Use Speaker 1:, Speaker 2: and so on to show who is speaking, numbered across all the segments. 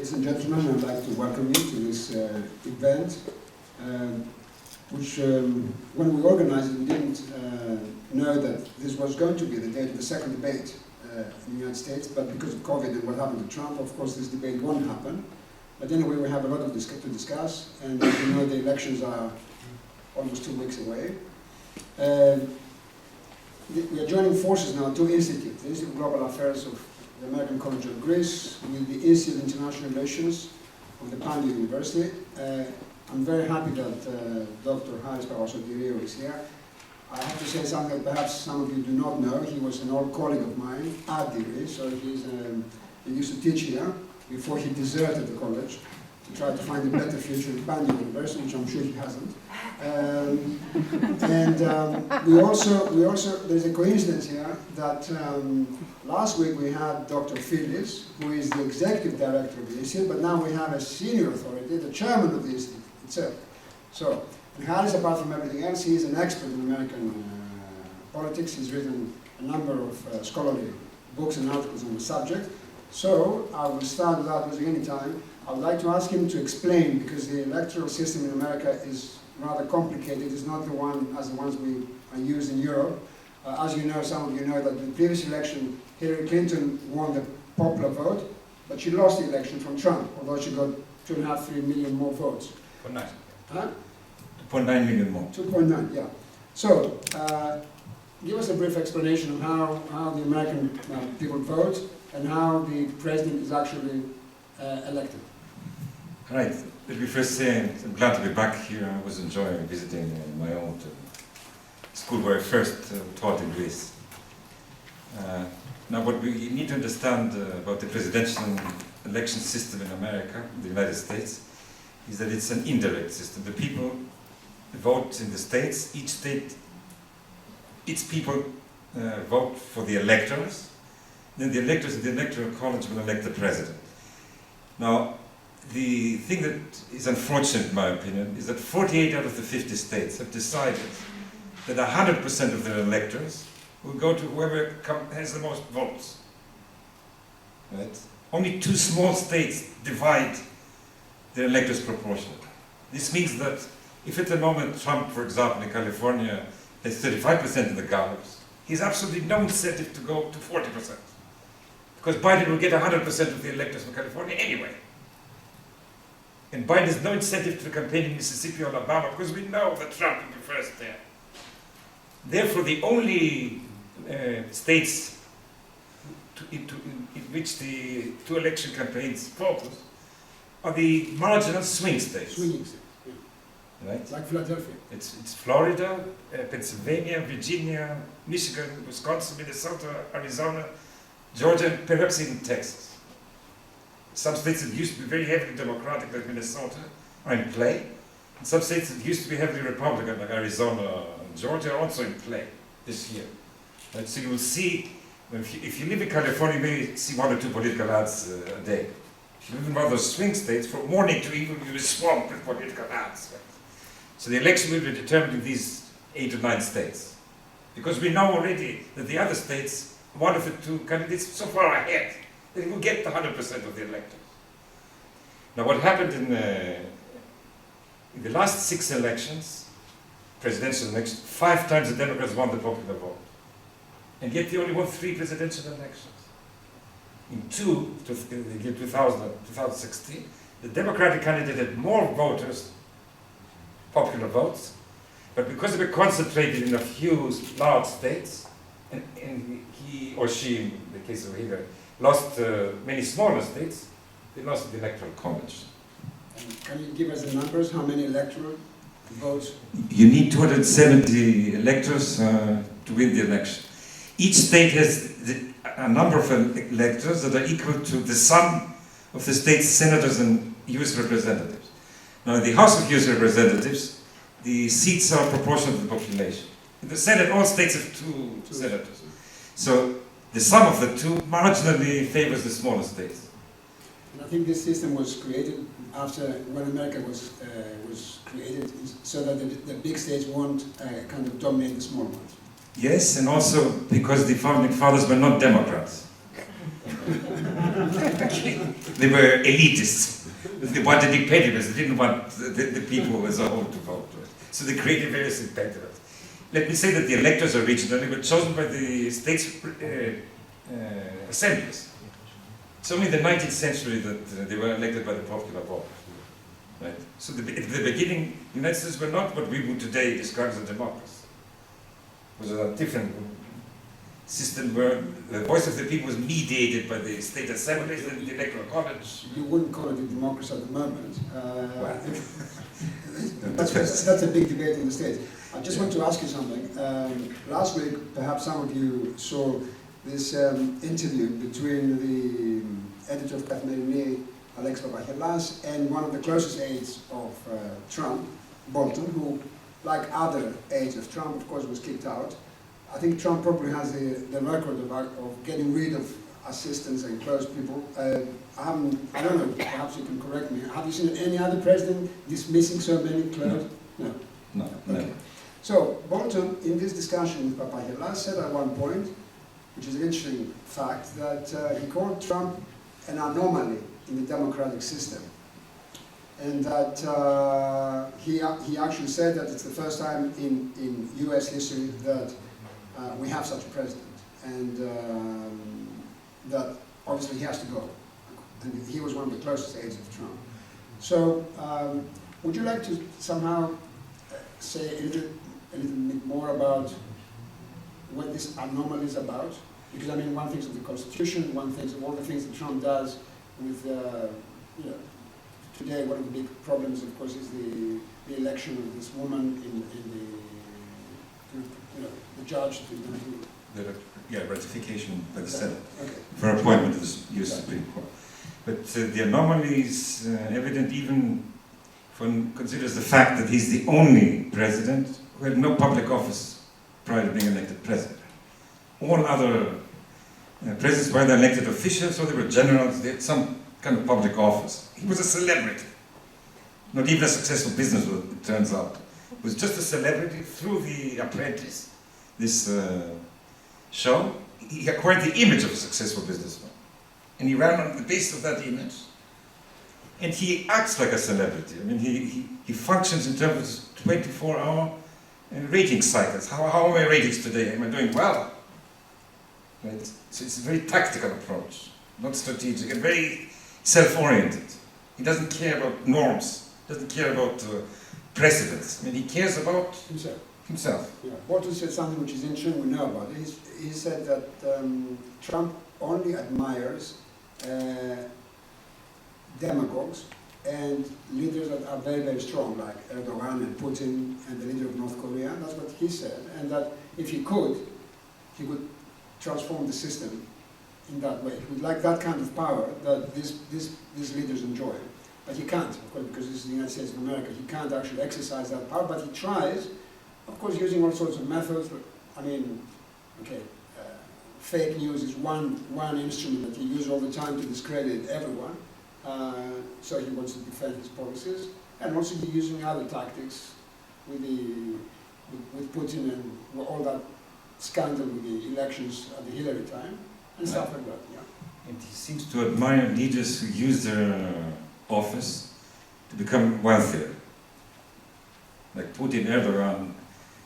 Speaker 1: Ladies and gentlemen, I'd like to welcome you to this event, which when we organized it, we didn't know that this was going to be the date of the second debate in the United States, but because of COVID and what happened to Trump, of course this debate won't happen. But anyway, we have a lot to discuss, and as you know, the elections are almost 2 weeks away. We are joining forces now, two institutes, the Institute of Global Affairs of the American College of Greece with the Institute of International Relations of the Panteion University. I'm very happy that Dr. Papasotiriou is here. I have to say something that perhaps some of you do not know. He was an old colleague of mine at Deree, so he used to teach here before he deserted the college to try to find a better future at Panteion University, which I'm sure he hasn't. We also, there's a coincidence here that last week we had Dr. Phyllis, who is the executive director of the institute, but now we have a senior authority, the chairman of the institute itself. So, and Harris, apart from everything else, he is an expert in American politics. He's written a number of scholarly books and articles on the subject. So, I will start without losing any time. I would like to ask him to explain, because the electoral system in America is rather complicated. It's not the one as the ones we use in Europe. As you know, some of you know that in the previous election, Hillary Clinton won the popular vote, but she lost the election from Trump, although she got 2.5, 3 million more votes.
Speaker 2: 2.9.
Speaker 1: Huh?
Speaker 2: 2.9 million more.
Speaker 1: 2.9, yeah. So, give us a brief explanation of how the American people vote and how the president is actually elected.
Speaker 2: Right. Let me first say I'm glad to be back here. I was enjoying visiting my own school where I first taught in Greece. Now, what we need to understand about the presidential election system in America, the United States, is that it's an indirect system. The people vote in the states. Each people vote for the electors. Then the electors in the electoral college will elect the president. Now, the thing that is unfortunate, in my opinion, is that 48 out of the 50 states have decided that 100% of their electors will go to whoever has the most votes. Right? Only 2 small states divide their electors proportionally. This means that if at the moment Trump, for example, in California has 35% in the gallops, he has absolutely no incentive to go to 40%. Because Biden will get 100% of the electors from California anyway. And Biden has no incentive to campaign in Mississippi or Alabama because we know that Trump will be first there. Therefore, the only states in which the 2 election campaigns focus are the marginal swing states.
Speaker 1: Swinging states, yeah.
Speaker 2: Right?
Speaker 1: Like Philadelphia.
Speaker 2: It's Florida, Pennsylvania, Virginia, Michigan, Wisconsin, Minnesota, Arizona, Georgia, and perhaps even Texas. Some states that used to be very heavily Democratic, like Minnesota, are in play. And some states that used to be heavily Republican, like Arizona and Georgia, are also in play this year. Right? So you will see, if you live in California, you may see 1 or 2 political ads a day. If you live in one of those swing states, from morning to evening, you'll be swamped with political ads. Right? So the election will be determined in these 8 or 9 states. Because we know already that the other states, one of the 2 candidates so far ahead, they will get the 100% of the electors. Now, what happened in the last 6 elections, presidential elections, 5 times the Democrats won the popular vote. And yet they only won 3 presidential elections. In 2, the year 2016, the Democratic candidate had more voters, popular votes, but because they were concentrated in a few large states, and he or she, in the case of Hillary, lost many smaller states, they lost the electoral college.
Speaker 1: And can you give us the numbers? How many electoral votes?
Speaker 2: You need 270 electors to win the election. Each state has a number of electors that are equal to the sum of the state's senators and US representatives. Now, in the House of US Representatives, the seats are proportional to the population. In the Senate, all states have 2 senators. So the sum of the 2 marginally favors the smaller states.
Speaker 1: And I think this system was created after when America was created, so that the big states won't kind of dominate the small ones.
Speaker 2: Yes, and also because the founding fathers were not Democrats. They were elitists. They wanted dictatorships. They didn't want the people as a whole to vote. So they created various impediments. Let me say that the electors originally were chosen by the states' assemblies. It's only in the 19th century that they were elected by the popular vote. Right? So at the beginning, the United States were not what we would today describe as a democracy. It was a different system where the voice of the people was mediated by the state assemblies and the electoral college.
Speaker 1: You wouldn't call it a democracy at the moment.
Speaker 2: Well,
Speaker 1: that's a big debate in the States. I just want to ask you something. Last week, perhaps some of you saw this interview between the editor of Καθημερινή, Alex Papasotiriou, and one of the closest aides of Trump, Bolton, who, like other aides of Trump, of course, was kicked out. I think Trump probably has the record of getting rid of assistants and close people. I don't know, perhaps you can correct me. Have you seen any other president dismissing so many close? No.
Speaker 2: No.
Speaker 1: Okay. So, Bolton, in this discussion with Papasotiriou, said at one point, which is an interesting fact, that he called Trump an anomaly in the democratic system. And that he actually said that it's the first time in US history that we have such a president. And that obviously he has to go. And he was one of the closest aides of Trump. So, would you like to somehow say a little bit more about what this anomaly is about? Because I mean, one thing is the Constitution, one thing is all the things that Trump does with, you know, today one of the big problems, of course, is the election of this woman in the judge.
Speaker 2: Ratification by the Senate
Speaker 1: Okay.
Speaker 2: for appointment to the U.S. Supreme Court. But the anomaly is evident even if one considers the fact that he's the only president who had no public office prior to being elected president. All other presidents were either elected officials or they were generals, they had some kind of public office. He was a celebrity. Not even a successful businessman, it turns out. He was just a celebrity through The Apprentice, this show. He acquired the image of a successful businessman. And he ran on the basis of that image. And he acts like a celebrity. I mean, he functions in terms of 24-hour rating cycles. How are my ratings today? Am I doing well? Right? So it's a very tactical approach, not strategic, and very self-oriented. He doesn't care about norms, doesn't care about precedents. I mean, he cares about himself.
Speaker 1: Yeah. Bolton said something which is interesting, we know about it. He said that Trump only admires demagogues and leaders that are very, very strong, like Erdogan and Putin and the leader of North Korea. That's what he said. And that if he would transform the system in that way. He would like that kind of power that these leaders enjoy. But he can't, of course, because this is the United States of America. He can't actually exercise that power, but he tries, of course, using all sorts of methods. I mean, okay, fake news is one instrument that he uses all the time to discredit everyone. So he wants to defend his policies, and also he's using other tactics with Putin and all that scandal with the elections at the Hillary time and stuff like that. Yeah.
Speaker 2: And he seems to admire leaders who use their office to become wealthier, like Putin, Erdogan.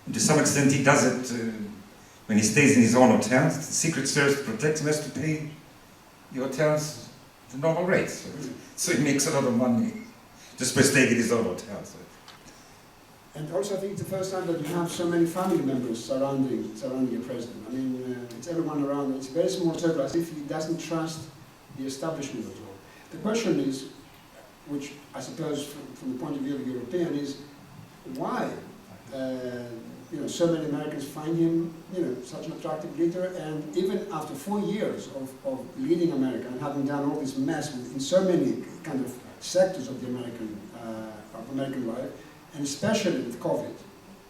Speaker 2: And to some extent, he does it when he stays in his own hotels. The Secret Service protects him, has to pay the hotels the normal rates. So he makes a lot of money just by staying in his own hotels.
Speaker 1: And also, I think it's the first time that you have so many family members surrounding a president. I mean, it's everyone around. It's a very small circle, as if he doesn't trust the establishment at all. The question is, which I suppose from the point of view of the European, is why so many Americans find him such an attractive leader, and even after 4 years of leading America and having done all this mess in so many kind of sectors of the American life, and especially with COVID,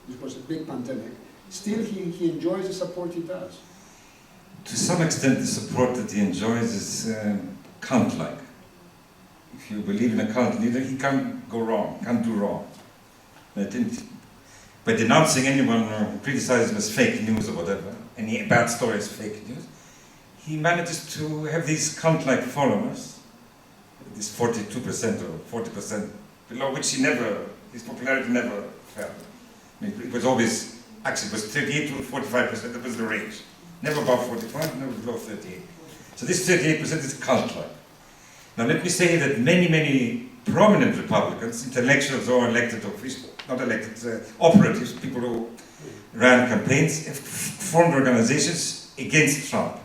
Speaker 1: which was a big pandemic, still he enjoys the support he does.
Speaker 2: To some extent, the support that he enjoys is cult-like. If you believe in a cult leader, he can't go wrong, can't do wrong. By denouncing anyone who criticizes him as fake news or whatever, any bad story is fake news, he manages to have these cult-like followers this 42% or 40%, below which his popularity never fell. I mean, it was always, actually it was 38 to 45%, that was the range. Never above 45, never below 38. So this 38% is cultlike. Now let me say that many prominent Republicans, intellectuals or elected officials, not elected, operatives, people who ran campaigns, have formed organizations against Trump.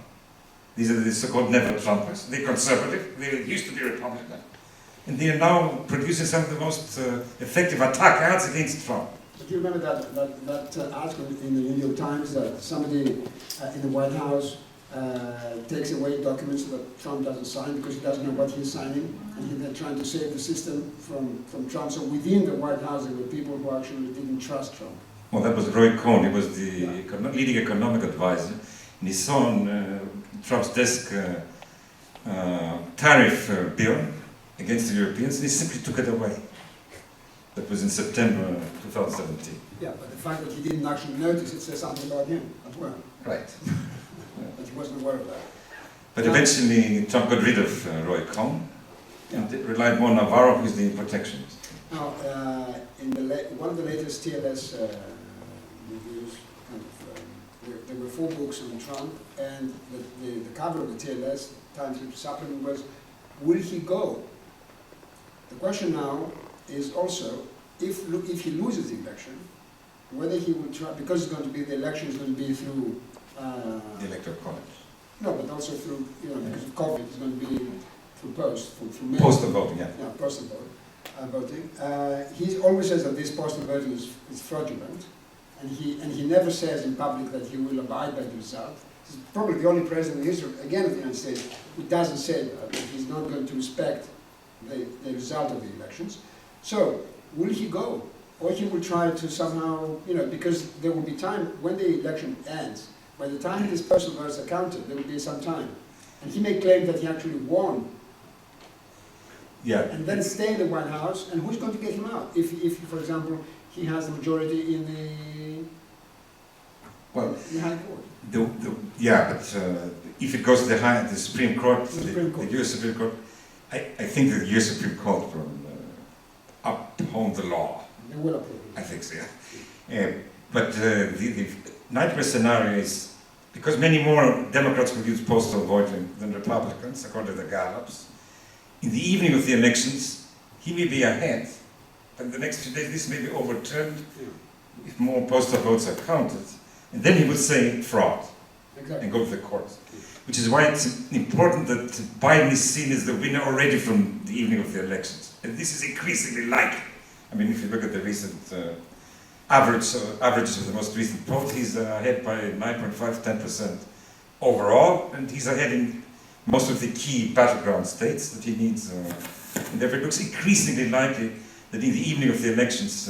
Speaker 2: These are the so-called never-Trumpers. They're conservative, they used to be Republican, and they are now producing some of the most effective attack ads against Trump.
Speaker 1: Do you remember that article in the New York Times that somebody in the White House takes away documents that Trump doesn't sign because he doesn't know what he's signing, and they're trying to save the system from Trump. So within the White House there were people who actually didn't trust Trump.
Speaker 2: Well, that was Roy Cohn. He was the leading economic advisor, and he saw on Trump's desk tariff bill against the Europeans, and he simply took it away. That was in September 2017.
Speaker 1: Yeah, but the fact that he didn't actually notice it says something about him as well.
Speaker 2: Right.
Speaker 1: But he wasn't aware of that.
Speaker 2: But eventually Trump got rid of Roy Cohn and relied more on Navarro, who's the protectionist.
Speaker 1: Now, in one of the latest TLS reviews, there were 4 books on Trump, and the cover of the TLS Times supplement was, will he go? The question now is also, if he loses the election, whether he will try, because it's going to be, the election is going to be through
Speaker 2: The Electoral College.
Speaker 1: no, but also through, because of COVID, it's going to be through through mail.
Speaker 2: Postal voting, yeah.
Speaker 1: Yeah, postal voting. He always says that this postal voting is fraudulent, and he never says in public that he will abide by the result. He's probably the only president in history, again, of the United States, who doesn't say that he's not going to respect the result of the elections. So, will he go? Or he will try to somehow, because there will be time, when the election ends, by the time his postal votes are counted, there will be some time. And he may claim that he actually won.
Speaker 2: Yeah.
Speaker 1: And then stay in the White House, and who's going to get him out? If for example, he has the majority in the High Court.
Speaker 2: Yeah, but if it goes to the Supreme Court, the U.S. Supreme Court, I think the U.S. Supreme Court will uphold the law.
Speaker 1: They will approve it.
Speaker 2: I think so, yeah. But the nightmare scenario is, because many more Democrats will use postal voting than Republicans, according to the Gallups, in the evening of the elections, he may be ahead, but in the next few days this may be overturned if more postal votes are counted, and then he would say fraud,
Speaker 1: Exactly.
Speaker 2: and go to the courts. Which is why it's important that Biden is seen as the winner already from the evening of the elections. And this is increasingly likely. I mean, if you look at the recent averages of the most recent poll, he's ahead by 9.5, 10% overall, and he's ahead in most of the key battleground states that he needs. And therefore it looks increasingly likely that in the evening of the elections,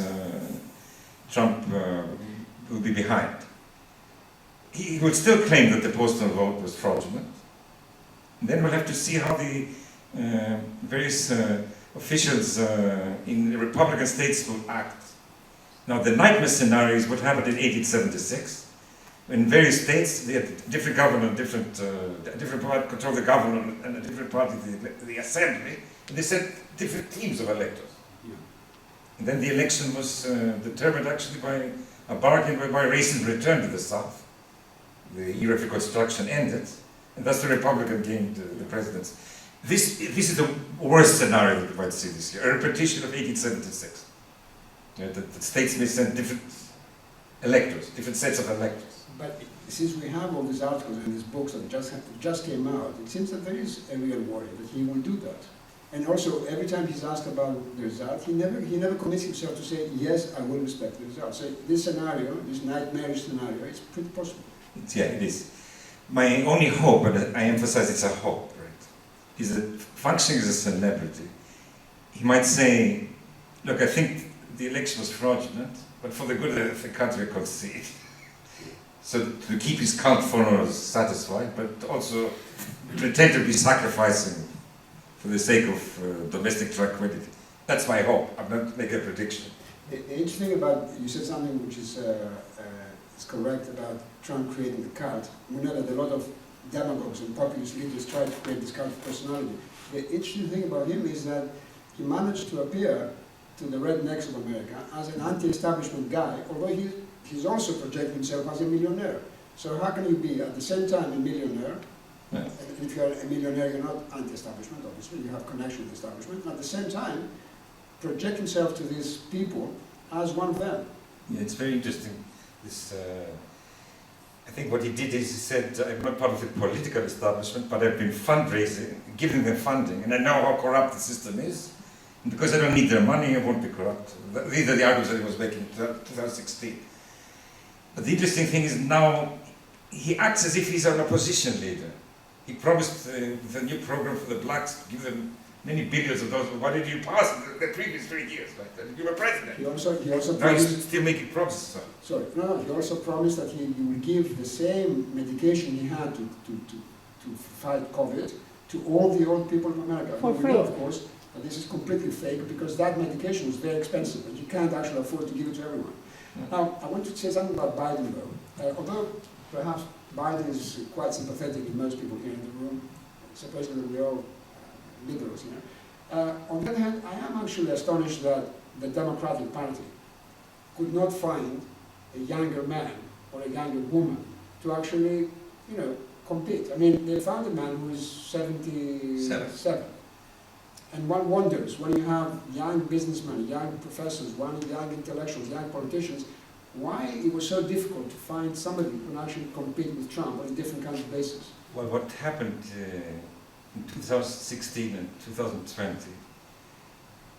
Speaker 2: Trump will be behind. He will still claim that the postal vote was fraudulent. And then we'll have to see how the various officials in the Republican states will act. Now, the nightmare scenario is what happened in 1876. In various states, they had different government, a different party controlled the government, and a different party the assembly, and they sent different teams of electors.
Speaker 1: Yeah.
Speaker 2: And then the election was determined actually by a bargain whereby racism returned to the South. The era of Reconstruction ended, and thus the Republican gained the presidency. This is the worst scenario that we might see this year, a repetition of 1876. The states may send different electors, different sets of electors.
Speaker 1: But since we have all these articles and these books that just came out, it seems that there is a real worry that he will do that. And also, every time he's asked about the result, he never commits himself to say, yes, I will respect the result. So this scenario, this nightmarish scenario, it's pretty possible.
Speaker 2: Yeah, it is. My only hope, and I emphasize it's a hope, right, is that functioning as a celebrity, he might say, look, I think the election was fraudulent, but for the good of the country, I concede. So to keep his cult followers satisfied, but also pretend to be sacrificing for the sake of domestic tranquility. That's my hope. I'm not making a prediction.
Speaker 1: The interesting thing about, you said something which is correct about Trump creating the cult. We know that a lot of demagogues and populist leaders try to create this kind of personality. The interesting thing about him is that he managed to appear to the rednecks of America as an anti-establishment guy, although he's also projecting himself as a millionaire. So how can you be at the same time a millionaire?
Speaker 2: Yeah.
Speaker 1: And if you're a millionaire, you're not anti-establishment, obviously, you have connection with the establishment, and at the same time, project himself to these people as one of them.
Speaker 2: Yeah, it's very interesting. This, I think what he did is he said, I'm not part of the political establishment, but I've been fundraising, giving them funding, and I know how corrupt the system is. And because I don't need their money, I won't be corrupt. These are the arguments that he was making in 2016. But the interesting thing is now he acts as if he's an opposition leader. He promised the new program for the blacks to give them many billions of dollars. Why did you pass the previous 3 years like that? You were president.
Speaker 1: He also
Speaker 2: Now he's
Speaker 1: promised,
Speaker 2: still making promises.
Speaker 1: he also promised that he would give the same medication he had to fight COVID to all the old people of America.
Speaker 3: For
Speaker 1: We
Speaker 3: free.
Speaker 1: know, of course, that this is completely fake because that medication is very expensive and you can't actually afford to give it to everyone. Now, I want to say something about Biden, though. Although perhaps Biden is quite sympathetic to most people here in the room, supposedly we're all liberals here. On the other hand, I am actually astonished that the Democratic Party could not find a younger man or a younger woman to actually, compete. I mean, they found a man who is 77. And one wonders, when you have young businessmen, young professors, young intellectuals, young politicians, why it was so difficult to find somebody who can actually compete with Trump on a different kind of basis.
Speaker 2: Well, what happened in 2016 and 2020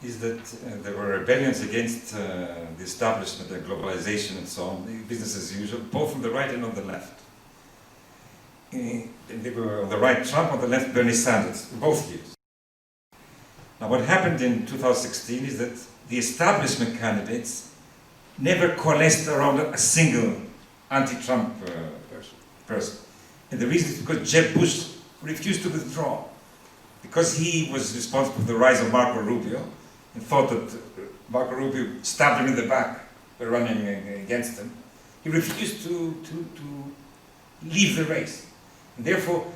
Speaker 2: is that there were rebellions against the establishment and globalization and so on, business as usual, both on the right and on the left. And they were on the right Trump, on the left Bernie Sanders, both years. Now what happened in 2016 is that the establishment candidates never coalesced around a single anti-Trump person. And the reason is because Jeb Bush refused to withdraw. Because he was responsible for the rise of Marco Rubio and thought that Marco Rubio stabbed him in the back by running against him, he refused to leave the race. And therefore,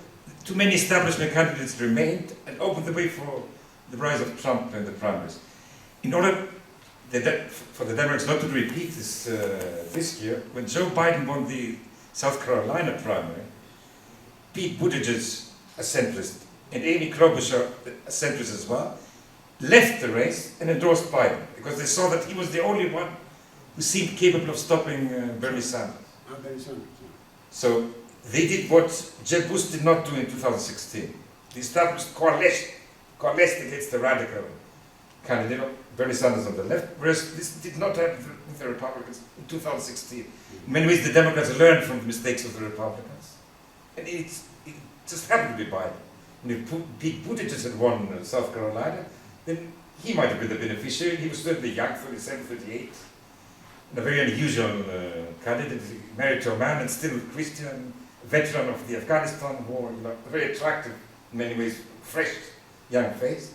Speaker 2: too many establishment candidates remained and opened the way for the rise of Trump in the primaries. In order for the Democrats not to repeat this year, when Joe Biden won the South Carolina primary, Pete Buttigieg, a centrist, and Amy Klobuchar, a centrist as well, left the race and endorsed Biden because they saw that he was the only one who seemed capable of stopping Bernie Sanders.
Speaker 1: Bernie Sanders, yeah.
Speaker 2: So they did what Jeb Bush did not do in 2016. The establishment coalesced against the radical candidate, Bernie Sanders on the left, whereas this did not happen with the Republicans in 2016. In many ways, the Democrats learned from the mistakes of the Republicans. And it just happened to be Biden. And if Pete Buttigieg had won South Carolina, then he might have been the beneficiary. He was certainly young, 37, 38. And a very unusual candidate, married to a man and still Christian, veteran of the Afghanistan war, very attractive, in many ways, fresh, young face.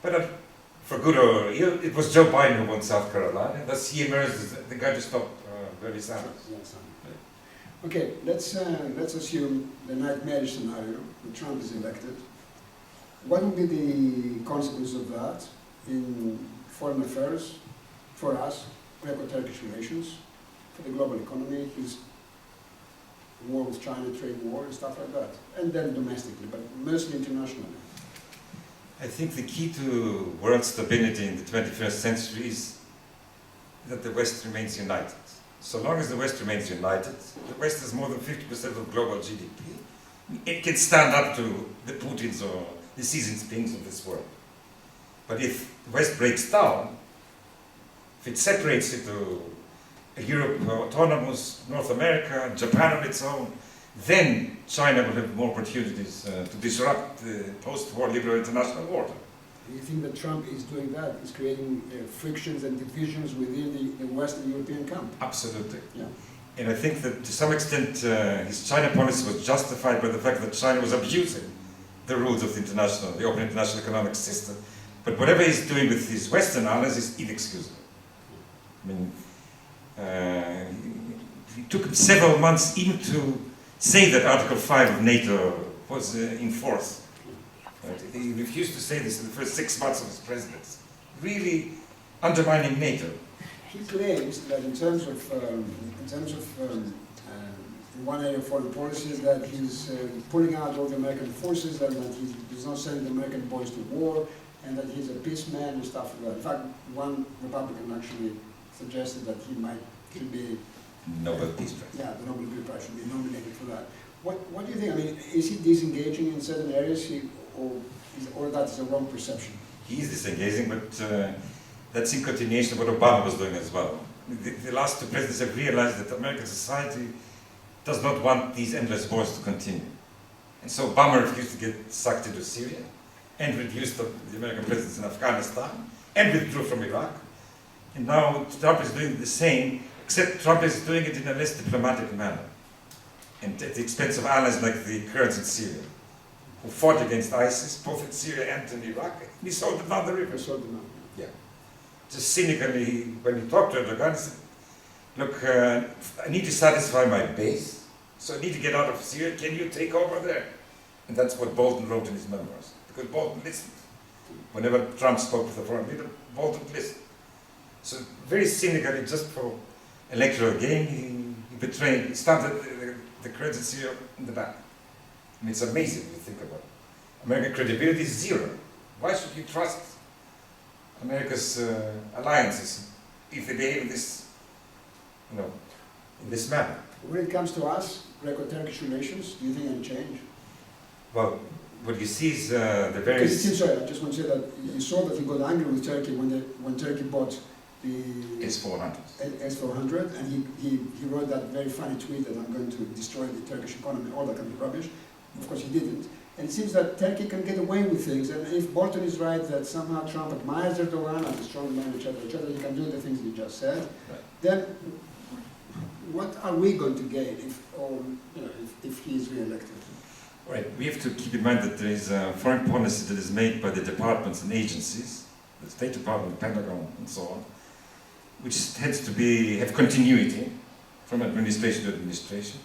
Speaker 2: But for good or ill, it was Joe Biden who won South Carolina. Thus he emerged as the guy to stop Bernie Sanders.
Speaker 1: Okay, let's assume the nightmarish scenario that Trump is elected. What would be the consequence of that in foreign affairs, for us, Greco-Turkish relations, for the global economy, his war with China, trade war, and stuff like that, and then domestically, but mostly internationally?
Speaker 2: I think the key to world stability in the 21st century is that the West remains united. So long as the West remains united, the West has more than 50% of global GDP. It can stand up to the Putins or the Xi Jinpings of this world. But if the West breaks down, if it separates into a Europe autonomous, North America, Japan on its own, then China will have more opportunities to disrupt the post-war liberal international order.
Speaker 1: Do you think that Trump is doing that? Is creating frictions and divisions within the Western European camp?
Speaker 2: Absolutely.
Speaker 1: Yeah.
Speaker 2: And I think that to some extent his China policy was justified by the fact that China was abusing the rules of the open international economic system. But whatever he's doing with his Western allies is inexcusable. I mean, it took him several months even to say that Article 5 of NATO was in force. Right? He refused to say this in the first 6 months of his presidency, really undermining NATO.
Speaker 1: He claims that in terms of in one area of foreign policy is that he's pulling out all the American forces and that he's not sending the American boys to war and that he's a peace man and stuff like that. In fact, one Republican actually suggested that he should be
Speaker 2: Nobel Peace Prize.
Speaker 1: Yeah, the Nobel Peace Prize should be nominated for that. What do you think? I mean, is he disengaging in certain areas, or that is a wrong perception?
Speaker 2: He is disengaging, but that's in continuation of what Obama was doing as well. The last two presidents have realized that American society does not want these endless wars to continue. And so Obama refused to get sucked into Syria and reduced the American presence in Afghanistan and withdrew from Iraq. And now Trump is doing the same, except Trump is doing it in a less diplomatic manner and at the expense of allies like the Kurds in Syria, who fought against ISIS, both in Syria and in Iraq. He sold them down the river. Yeah. Just cynically, when he talked to Erdogan, he said, look, I need to satisfy my base, so I need to get out of Syria. Can you take over there? And that's what Bolton wrote in his memoirs, because Bolton listened. Whenever Trump spoke with the foreign leader, Bolton listened. So very cynically, just for electoral gain, he betrayed, he started the Kurds in Syria in the back. I mean, it's amazing if you think about it. American credibility is zero. Why should you trust America's alliances if they behave in this, in this manner?
Speaker 1: When it comes to us, Greco-Turkish relations, do you think any change?
Speaker 2: Well, what you see is the very...
Speaker 1: Sorry, I just want to say that you saw that he got angry with Turkey when Turkey bought the S-400, and he wrote that very funny tweet that I'm going to destroy the Turkish economy, all that kind of rubbish. Of course, he didn't. And it seems that Turkey can get away with things, and if Bolton is right that somehow Trump admires Erdogan as a strong man, etc., he can do the things he just said, right. Then what are we going to gain if he is re-elected?
Speaker 2: Right. We have to keep in mind that there is a foreign policy that is made by the departments and agencies, the State Department, the Pentagon, and so on, which tends to have continuity from administration to administration.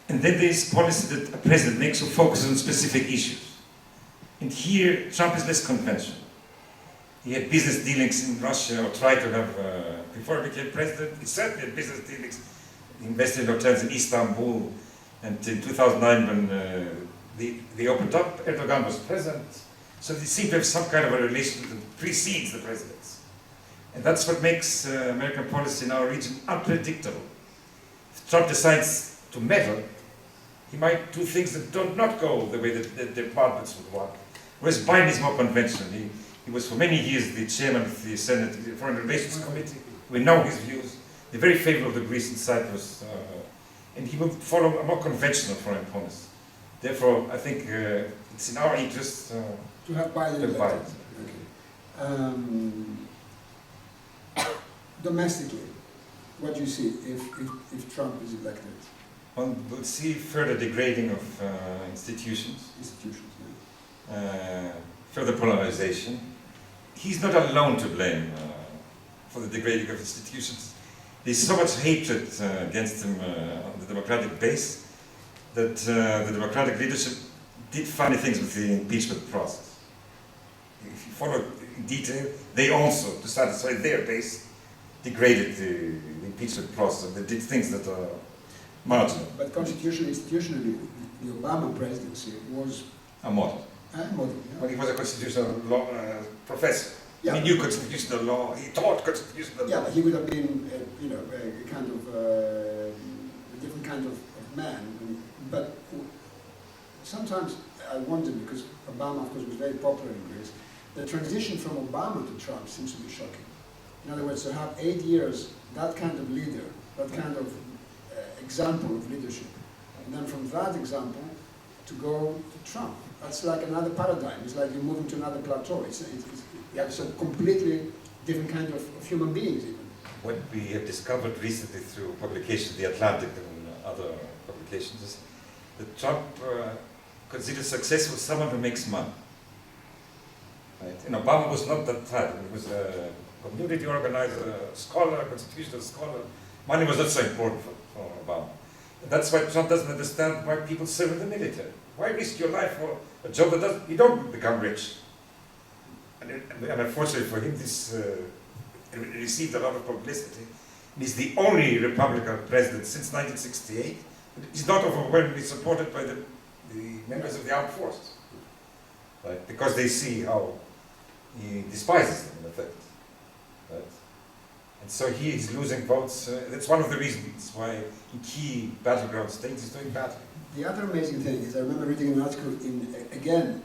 Speaker 2: And then there is policy that a president makes who focuses on specific issues. And here, Trump is less conventional. He had business dealings in Russia, or tried to have, before he became president, he certainly had business dealings. He invested in hotels in Istanbul, and in 2009 when they opened up, Erdogan was president. So they seem to have some kind of a relation that precedes the presidents. And that's what makes American policy in our region unpredictable. If Trump decides to meddle, he might do things that do not go the way that the departments would want. Whereas Biden is more conventional. He was for many years the chairman of the Senate Foreign Relations Committee. We know his views. They're very favorable of the Greece and Cyprus. And he will follow a more conventional foreign policy. Therefore, I think it's in our interest
Speaker 1: to have Biden. Okay. Domestically, what do you see if Trump is elected?
Speaker 2: One will see further degrading of institutions. Further polarization. He's not alone to blame for the degrading of institutions. There's so much hatred against him on the Democratic base that the Democratic leadership did funny things with the impeachment process. If you follow in detail, they also, to satisfy their base, degraded the impeachment process. They did things that are marginal.
Speaker 1: But institutionally, the Obama presidency was
Speaker 2: a model.
Speaker 1: A model, yeah.
Speaker 2: But he was a constitutional law professor.
Speaker 1: Yeah.
Speaker 2: He knew constitutional law. He taught constitutional law.
Speaker 1: Yeah, but he would have been, a kind of a different kind of man. But sometimes I wonder, because Obama, of course, was very popular in Greece, the transition from Obama to Trump seems to be shocking. In other words, to have 8 years, that kind of leader, that kind of example of leadership, and then from that example to go to Trump. That's like another paradigm. It's like you're moving to another plateau. It's a completely different kind of human beings even.
Speaker 2: What we have discovered recently through publications, The Atlantic and other publications, is that Trump considered successful someone who makes money. Right? And Obama was not that type. He was a community organizer, a scholar, a constitutional scholar. Money was not so important for Obama. That's why Trump doesn't understand why people serve in the military. Why risk your life for a job that doesn't, you don't become rich? And unfortunately for him, this received a lot of publicity. He's the only Republican president since 1968. He's not overwhelmingly supported by the members of the armed forces, right? Because they see how he despises them, in effect, right? And so he is losing votes. That's one of the reasons why in key battleground states he's doing badly.
Speaker 1: The other amazing thing is I remember reading an article in, again,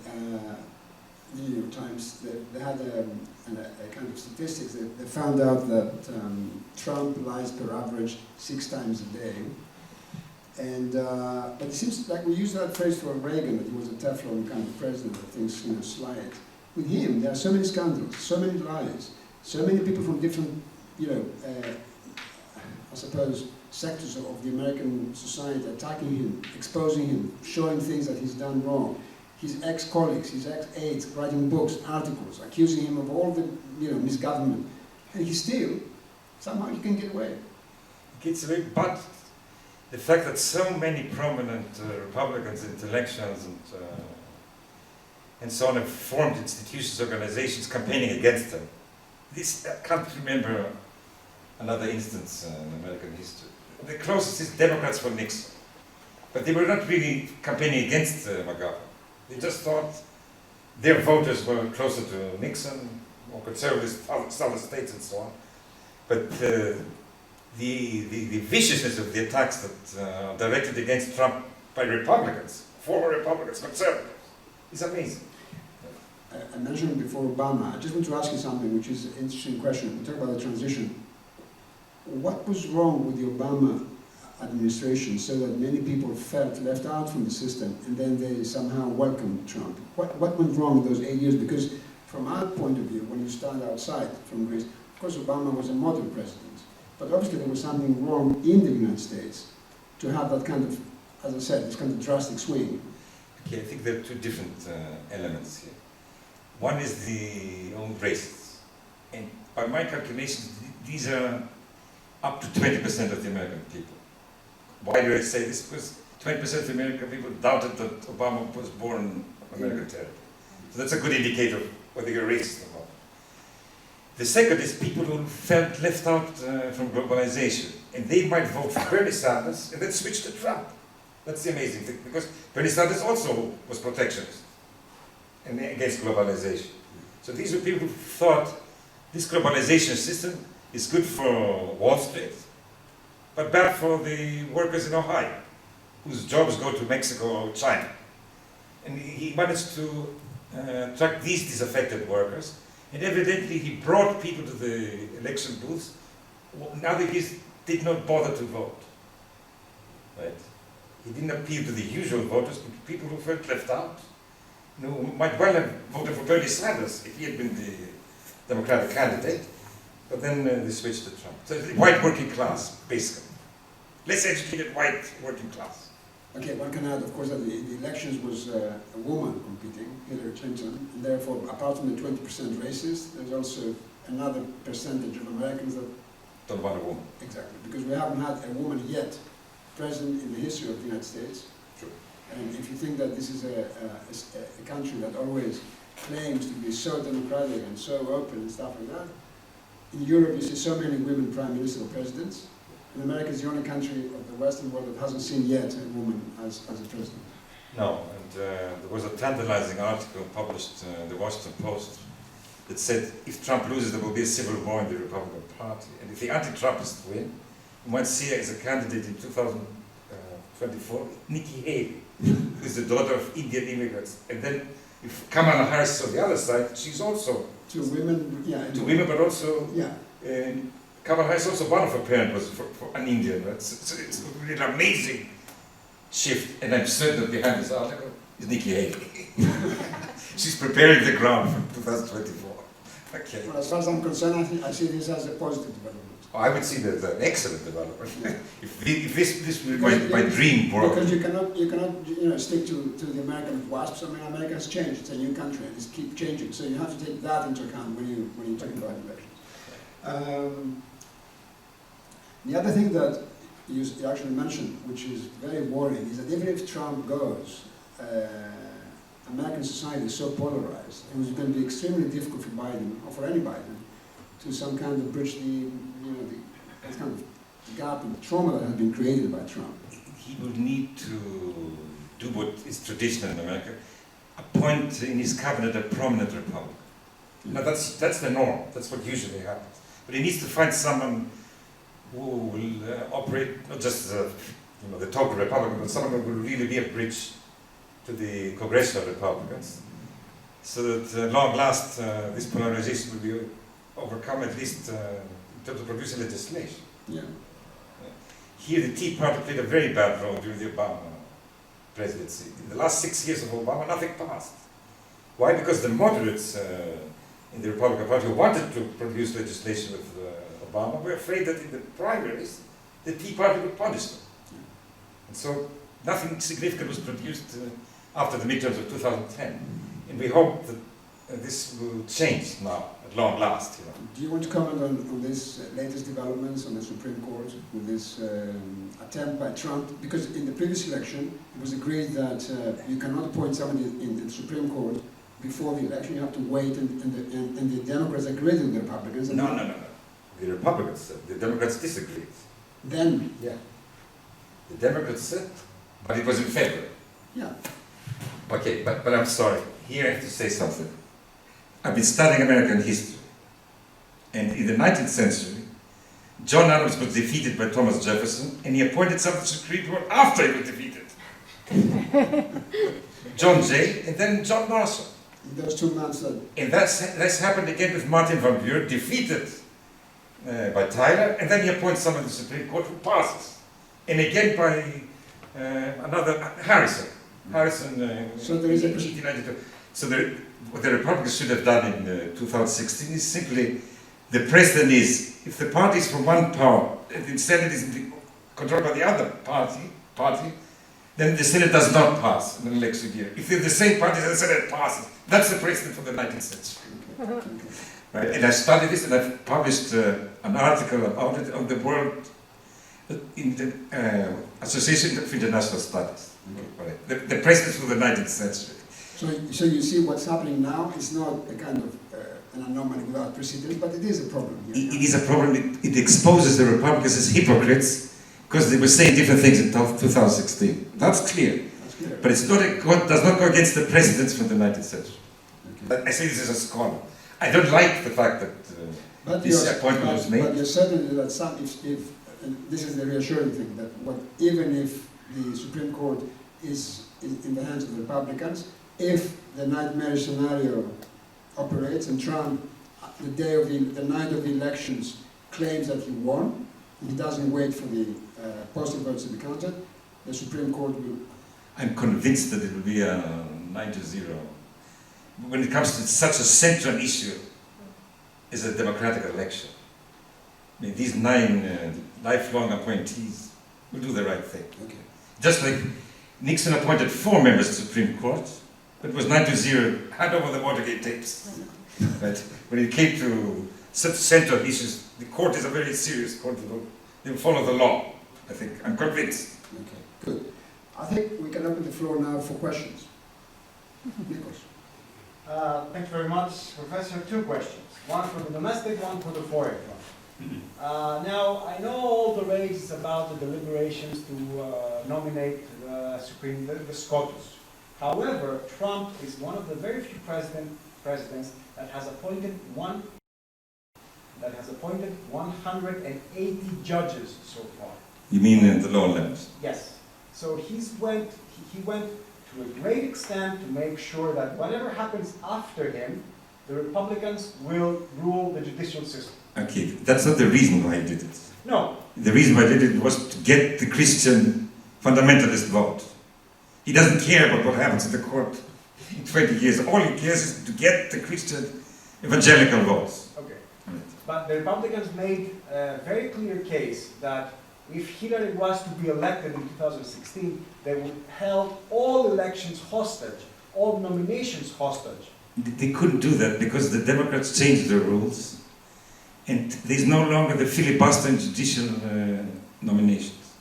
Speaker 1: the New York Times, they had a kind of statistics. They found out that Trump lies per average 6 times a day. And, but it seems like we use that phrase for Reagan, that he was a Teflon kind of president, that things, you know, slide. With him, there are so many scandals, so many lies, so many people from different, you know, I suppose, sectors of the American society attacking him, exposing him, showing things that he's done wrong. His ex-colleagues, his ex-aides writing books, articles, accusing him of all the, you know, misgovernment. And he still, somehow he can get away.
Speaker 2: He gets away, but the fact that so many prominent Republicans, intellectuals, and so on have formed institutions, organizations campaigning against him. This, I can't remember another instance in American history. The closest is Democrats for Nixon. But they were not really campaigning against McGovern. They just thought their voters were closer to Nixon, more conservative, southern states and so on. But the viciousness of the attacks that are directed against Trump by Republicans, former Republicans, conservatives, is amazing.
Speaker 1: I mentioned before Obama. I just want to ask you something, which is an interesting question. We talk about the transition. What was wrong with the Obama administration so that many people felt left out from the system and then they somehow welcomed Trump? What went wrong in those 8 years? Because from our point of view, when you stand outside from Greece, of course Obama was a model president. But obviously there was something wrong in the United States to have that kind of, as I said, this kind of drastic swing.
Speaker 2: Okay, I think there are two different elements here. One is the old races. And by my calculations, these are up to 20% of the American people. Why do I say this? Because 20% of the American people doubted that Obama was born on American territory. So that's a good indicator of whether you're racist or not. The second is people who felt left out from globalization. And they might vote for Bernie Sanders and then switch to Trump. That's the amazing thing, because Bernie Sanders also was protectionist and against globalization. So these were people who thought this globalization system is good for Wall Street, but bad for the workers in Ohio, whose jobs go to Mexico or China. And he managed to attract these disaffected workers, and evidently he brought people to the election booths now that he did not bother to vote. Right? He didn't appeal to the usual voters, but people who felt left out, who might well have voted for Bernie Sanders if he had been the Democratic candidate, but then they switched to Trump. So the white working class, basically. Less educated white working class.
Speaker 1: Okay, one can add, of course, that the elections was a woman competing, Hillary Clinton, and therefore, apart from the 20% racist, there's also another percentage of Americans that
Speaker 2: don't want a woman.
Speaker 1: Exactly, because we haven't had a woman yet present in the history of the United States.
Speaker 2: True.
Speaker 1: And if you think that this is a country that always claims to be so democratic and so open and stuff like that, in Europe you see so many women prime ministers or presidents, and America is the only country of the Western world that hasn't seen yet a woman as a president.
Speaker 2: No, and there was a tantalizing article published in the Washington Post that said if Trump loses there will be a civil war in the Republican Party, and if the anti-Trumpists win, you might see her as a candidate in 2024, Nikki Haley, who is the daughter of Indian immigrants. And then if Kamala Harris is on the other side, she's also
Speaker 1: to women, yeah.
Speaker 2: To women, but also
Speaker 1: yeah.
Speaker 2: Kamala Harris also one of her parents was for an Indian. Right? So it's really an amazing shift, and I'm certain that behind this article is Nikki Haley. She's preparing the ground for 2024. Okay.
Speaker 1: Well, as far as I'm concerned, I see this as a positive development.
Speaker 2: Oh, I would see that as an excellent development. if this was my dream world.
Speaker 1: Because you cannot stick to the American WASPs. I mean, America has changed. It's a new country, and it's keep changing. So you have to take that into account when you're talking about elections. The other thing that you actually mentioned, which is very worrying, is that even if Trump goes, American society is so polarized, it was going to be extremely difficult for Biden, or for any Biden, to some kind of bridge the kind of gap and trauma that has been created by Trump.
Speaker 2: He would need to do what is traditional in America, appoint in his cabinet a prominent Republican. Now that's the norm, that's what usually happens. But he needs to find someone who will operate not just the total Republican, but someone who will really be a bridge to the congressional Republicans, so that at long last this polarization will be overcome, at least in terms of producing legislation.
Speaker 1: Yeah.
Speaker 2: Here the Tea Party played a very bad role during the Obama presidency. In the last 6 years of Obama, nothing passed. Why? Because the moderates in the Republican Party who wanted to produce legislation with Obama were afraid that in the primaries, the Tea Party would punish them. And so nothing significant was produced after the midterms of 2010. And we hope that this will change now, at long last.
Speaker 1: Do you want to comment on this latest developments on the Supreme Court with this attempt by Trump? Because in the previous election, it was agreed that you cannot appoint somebody in the Supreme Court before the election. You have to wait, and the Democrats agreed with the Republicans.
Speaker 2: No. The Republicans, the Democrats disagreed.
Speaker 1: Then,
Speaker 2: yeah. The Democrats said, but it was in February.
Speaker 1: Yeah.
Speaker 2: Okay, but I'm sorry. Here I have to say something. I've been studying American history. And in the 19th century, John Adams was defeated by Thomas Jefferson, and he appointed someone to the Supreme Court after he was defeated. John Jay, and then John Marshall.
Speaker 1: In those 2 months.
Speaker 2: And that's happened again with Martin Van Buren, defeated by Tyler, and then he appoints someone to the Supreme Court who passes. And again by another, Harrison.
Speaker 1: So there is a
Speaker 2: 1892. So what the Republicans should have done in 2016 is simply, the president is, if the party is from one power, and the Senate is controlled by the other party, then the Senate does not pass in an election year. If they're the same party, then the Senate passes. That's the president from the 19th century.
Speaker 1: Okay.
Speaker 2: Right? And I studied this, and I've published an article about it on the World in the Association of International Studies.
Speaker 1: Okay.
Speaker 2: Right? The presidents from the 19th century.
Speaker 1: So you see what's happening now is not a kind of an anomaly without precedent, but it is a problem here.
Speaker 2: It is a problem. It exposes the Republicans as hypocrites because they were saying different things in 2016. That's clear. But it's not does not go against the presidents from the 19th century. Okay. I say this as a scholar. I don't like the fact that this appointment was made.
Speaker 1: But you're certain that if and this is the reassuring thing, that even if the Supreme Court is in the hands of the Republicans, if the nightmare scenario operates and Trump, the night of the elections, claims that he won, he doesn't wait for the postal votes to be counted, the Supreme Court will...
Speaker 2: I'm convinced that it will be a 9-0. When it comes to such a central issue as a democratic election, I mean, these 9 lifelong appointees will do the right thing.
Speaker 1: Okay.
Speaker 2: Just like Nixon appointed 4 members to the Supreme Court, but it was 9-0, hand over the Watergate tapes. But when it came to such central issues, the court is a very serious court. They will follow the law, I think. I'm convinced.
Speaker 1: Okay, good. I think we can open the floor now for questions. Nikos.
Speaker 3: Thanks very much, Professor. 2 questions. One for the domestic, one for the foreign one. Now, I know all the rage is about the deliberations to nominate the SCOTUS. However, Trump is one of the very few presidents that has appointed 180 judges so far.
Speaker 2: You mean the law limits?
Speaker 3: Yes. So he went to a great extent to make sure that whatever happens after him, the Republicans will rule the judicial system.
Speaker 2: Okay, that's not the reason why he did it.
Speaker 3: No.
Speaker 2: The reason why he did it was to get the Christian fundamentalist vote. He doesn't care about what happens in the court in 20 years. All he cares is to get the Christian evangelical votes.
Speaker 3: Okay. Right. But the Republicans made a very clear case that if Hillary was to be elected in 2016, they would hold all elections hostage, all nominations hostage.
Speaker 2: They couldn't do that because the Democrats changed the rules, and there's no longer the filibuster in judicial nominations.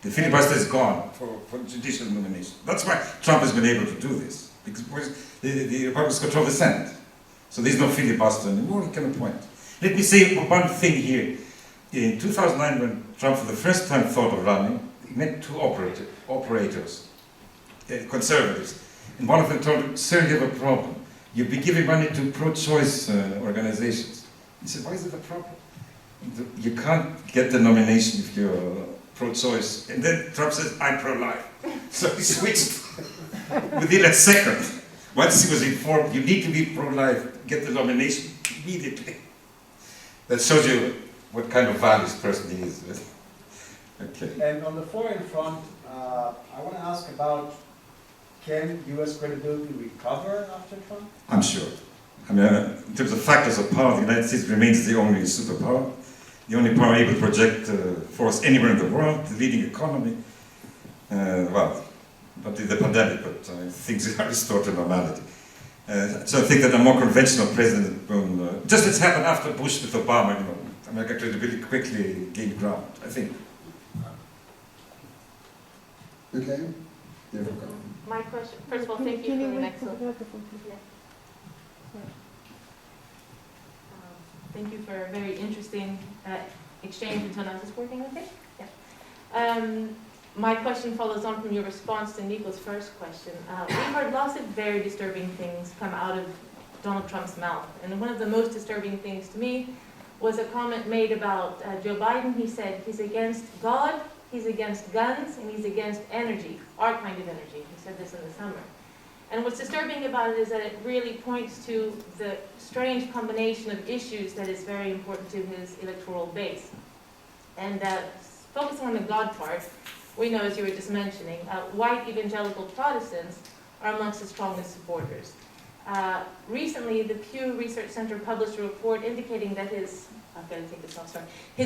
Speaker 2: The filibuster is gone for judicial nomination. That's why Trump has been able to do this, because the Republicans control the Senate. So there's no filibuster anymore, he can appoint. Let me say one thing here. In 2009, when Trump for the first time thought of running, he met two operators, conservatives. And one of them told him, "Sir, you have a problem. You'll be giving money to pro-choice organizations." He said, "Why is it a problem? You can't get the nomination if you're pro-choice." And then Trump says, "I'm pro-life." So he switched within a second. Once he was informed, you need to be pro-life, get the nomination immediately. That shows you what kind of values person he is. Okay.
Speaker 3: And on the foreign front, I want to ask about, can U.S. credibility recover after Trump?
Speaker 2: I'm sure. I mean, in terms of factors of power, the United States remains the only superpower, the only power able to project force anywhere in the world, the leading economy. Well, not in the pandemic, but things are restored to normality. So I think that a more conventional president will, just as happened after Bush with Obama, you know, American credibility quickly gained ground, I think.
Speaker 1: Okay? There we go.
Speaker 4: My question, first of all, thank you for an excellent. Thank you for a very interesting exchange until now. Is this working okay? Yeah. My question follows on from your response to Nico's first question. We heard lots of very disturbing things come out of Donald Trump's mouth. And one of the most disturbing things to me was a comment made about Joe Biden. He said he's against God, he's against guns, and he's against energy, our kind of energy. He said this in the summer. And what's disturbing about it is that it really points to the strange combination of issues that is very important to his electoral base. And focusing on the God part, we know, as you were just mentioning, white evangelical Protestants are amongst his strongest supporters. Recently, the Pew Research Center published a report indicating that his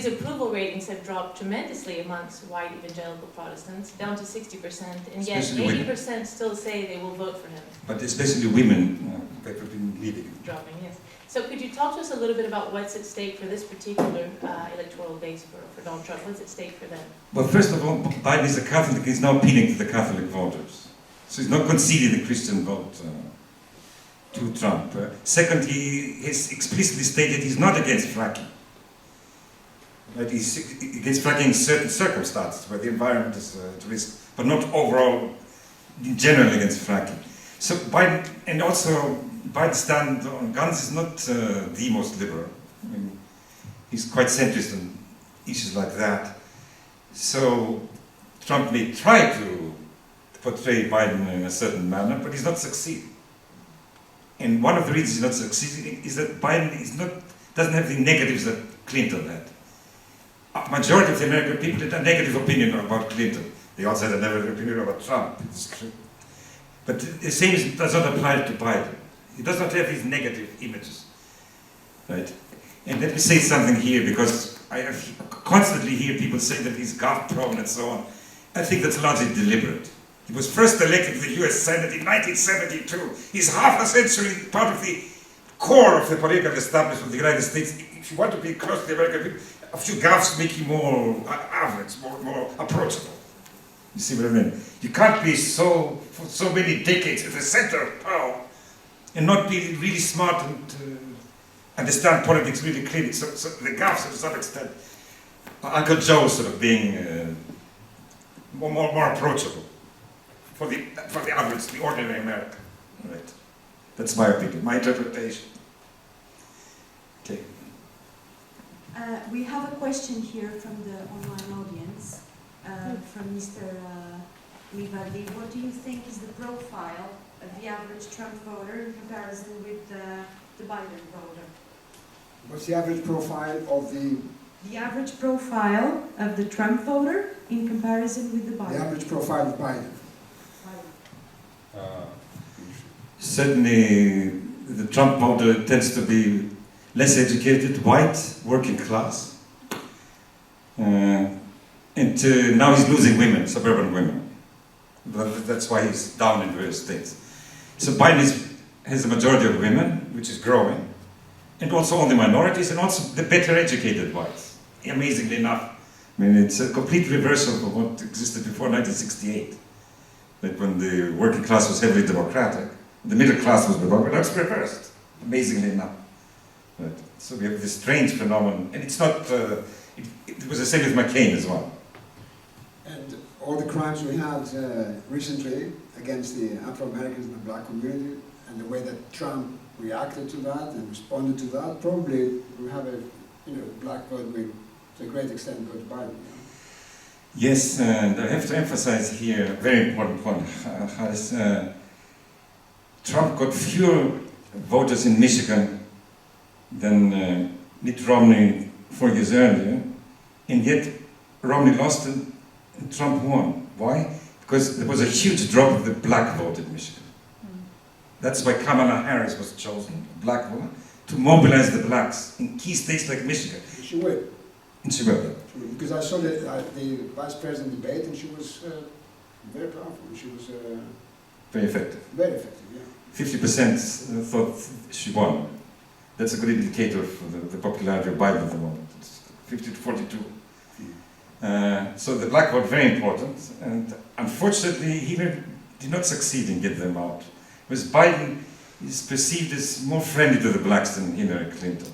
Speaker 4: approval ratings have dropped tremendously amongst white evangelical Protestants, down to 60%, and yet 80% still say they will vote for him.
Speaker 2: But especially women, that have been leading.
Speaker 4: Dropping, yes. So could you talk to us a little bit about what's at stake for this particular electoral base for Donald Trump? What's at stake for them?
Speaker 2: Well, first of all, Biden is a Catholic. He's now appealing to the Catholic voters. So he's not conceding the Christian vote to Trump. Second, he has explicitly stated he's not against fracking. Right? He's against fracking in certain circumstances where the environment is at risk, but not overall, in general, against fracking. So Biden, and also Biden's stand on guns is not the most liberal. I mean, he's quite centrist on issues like that. So Trump may try to portray Biden in a certain manner, but he's not succeeding. And one of the reasons he's not succeeding is that Biden doesn't have the negatives that Clinton had. A majority of the American people had a negative opinion about Clinton. They also had a negative opinion about Trump. But the same does not apply to Biden. He does not have these negative images. Right? And let me say something here, because I constantly hear people say that he's God-prone and so on. I think that's largely deliberate. He was first elected to the US Senate in 1972. He's half a century part of the core of the political establishment of the United States. If you want to be close to the American people, a few gaffes make you more average, more approachable. You see what I mean? You can't be for so many decades at the center of power and not be really smart and understand politics really clearly. So the gaffes, to some extent, Uncle Joe sort of being more approachable for the average, the ordinary American. Right? That's my opinion, my interpretation. Okay.
Speaker 5: We have a question here from the online audience, from Mr. Livardi. What do you think is the profile of the average Trump voter in comparison with the Biden voter?
Speaker 1: What's the average profile of the...
Speaker 5: The average profile of the Trump voter in comparison with the Biden?
Speaker 1: The average profile of Biden.
Speaker 2: Certainly, the Trump voter tends to be less educated, white, working class. And now he's losing women, suburban women. That's why he's down in various states. So Biden has a majority of women, which is growing, and also on the minorities, and also the better educated whites. Amazingly enough, I mean, it's a complete reversal of what existed before 1968. That when the working class was heavily democratic, the middle class was Republican. Now it's reversed, amazingly enough. But, so we have this strange phenomenon, and it's not, it was the same with McCain as well.
Speaker 1: And all the crimes we had recently against the Afro-Americans and the black community, and the way that Trump reacted to that and responded to that, probably we have a black vote will to a great extent go to Biden.
Speaker 2: Yes, and I have to emphasize here a very important point. Trump got fewer voters in Michigan than Mitt Romney 4 years earlier, and yet Romney lost and Trump won. Why? Because there was a huge drop of the black vote in Michigan. That's why Kamala Harris was chosen, a black woman, to mobilize the blacks in key states like Michigan.
Speaker 1: She will.
Speaker 2: And she will.
Speaker 1: Because I saw the vice president debate, and she was very powerful. She was
Speaker 2: very effective.
Speaker 1: Very effective, yeah.
Speaker 2: 50% thought she won. That's a good indicator for the popularity of Biden at the moment. It's 50 to 42. So the black vote, very important. And unfortunately, he did not succeed in getting them out. Whereas Biden is perceived as more friendly to the blacks than Hillary Clinton.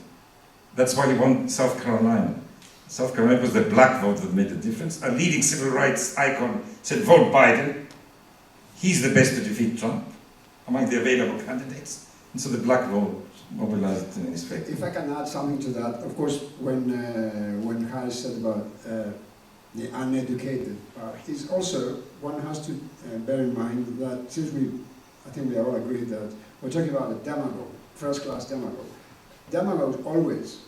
Speaker 2: That's why he won South Carolina. South Carolina was the black vote that made the difference. A leading civil rights icon said, vote Biden. He's the best to defeat Trump among the available candidates. And so the black vote mobilized in his favor.
Speaker 1: If I can add something to that, of course, when Harris said about the uneducated, he's also, one has to bear in mind that since I think we all agree that we're talking about a demagogue, first-class demagogue. Demagogues always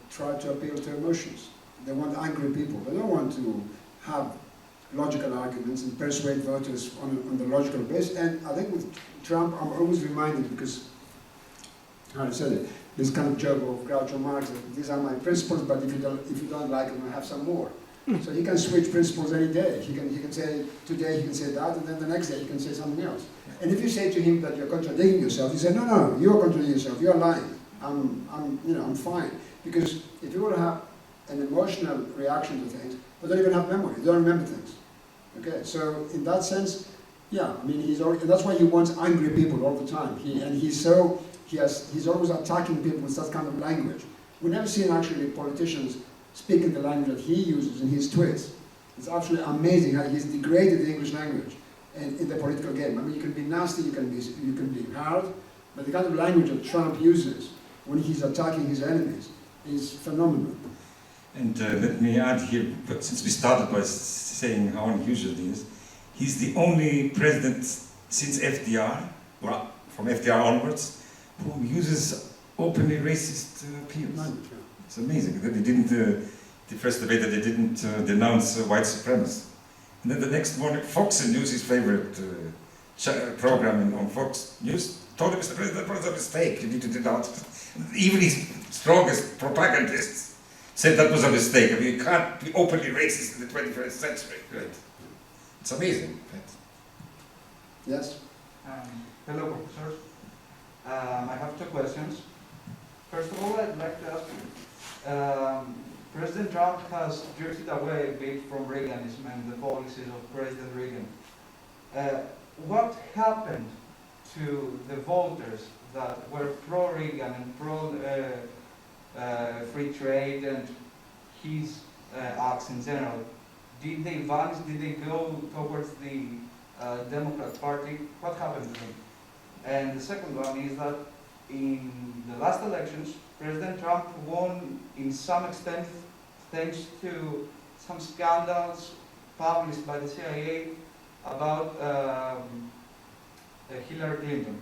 Speaker 1: try to appeal to emotions. They want angry people. They don't want to have logical arguments and persuade voters on the logical basis. And I think with Trump, I'm always reminded, because Harris said it, this kind of joke of Groucho Marx, that these are my principles, but if you don't like them, I have some more. So he can switch principles any day. He can say, today he can say that, and then the next day he can say something else. And if you say to him that you're contradicting yourself, he says, no, you're contradicting yourself, you're lying. I'm fine. Because if you want to have an emotional reaction to things, but don't even have memory, you don't remember things. Okay, so in that sense, yeah, I mean, that's why he wants angry people all the time. He's always attacking people with that kind of language. We've never seen actually politicians speaking the language that he uses in his tweets. It's absolutely amazing how he's degraded the English language in the political game. I mean, you can be nasty, you can be hard, but the kind of language that Trump uses when he's attacking his enemies is phenomenal.
Speaker 2: And let me add here, but since we started by saying how unusual it is, he's the only president since FDR, or from FDR onwards, who uses openly racist appeals. It's amazing that they didn't, the first debate that they didn't denounce white supremacy. And then the next morning, Fox News, his favorite program on Fox News, told him, Mr. President, that was a mistake, you need to denounce it. Even his strongest propagandists said that was a mistake. I mean, you can't be openly racist in the 21st century. Right? It's amazing. Right?
Speaker 1: Yes?
Speaker 6: Hello, professors. I have two questions. First of all, I'd like to ask you, President Trump has drifted away a bit from Reaganism and the policies of President Reagan. What happened to the voters that were pro-Reagan and pro-free trade and his acts in general? Did they vanish? Did they go towards the Democrat Party? What happened to them? And the second one is that in the last elections, President Trump won in some extent thanks to some scandals published by the CIA about Hillary Clinton.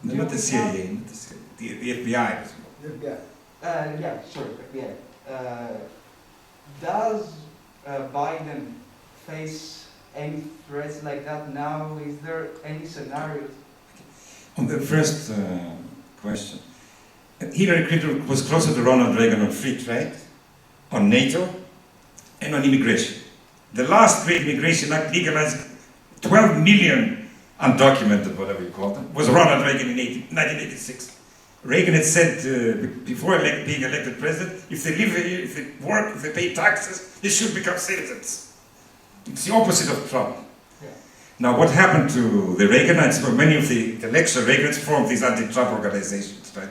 Speaker 2: No, not the CIA, the FBI.
Speaker 6: Yeah, sorry, FBI. Does Biden face any threats like that now? Is there any scenarios?
Speaker 2: On the first question, Hillary Clinton was closer to Ronald Reagan on free trade, on NATO, and on immigration. The last great immigration act legalized 12 million undocumented, whatever you call them, was Ronald Reagan in 1986. Reagan had said before being elected president, if they live here, if they work, if they pay taxes, they should become citizens. It's the opposite of Trump.
Speaker 3: Yeah.
Speaker 2: Now, what happened to the Reaganites? Well, many of the intellectual Reaganites formed these anti-Trump organizations, right?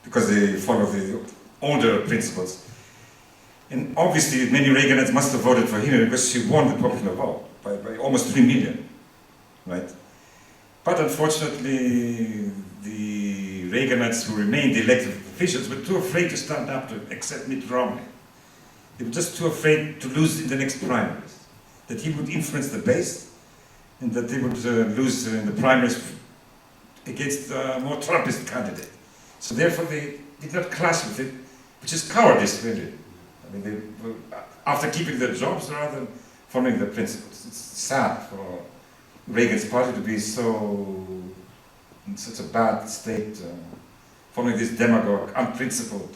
Speaker 2: Because they follow the older principles. And obviously, many Reaganites must have voted for Hillary because she won the popular vote by almost 3 million, right? But unfortunately, the Reaganites who remained elected officials were too afraid to stand up to accept Mitt Romney. They were just too afraid to lose in the next primaries, that he would influence the base, and that they would lose in the primaries against a more Trumpist candidate. So therefore, they did not clash with it, which is cowardice, really. I mean, they were, after keeping their jobs rather than following their principles. It's sad for Reagan's party to be so in such a bad state, following this demagogue, unprincipled,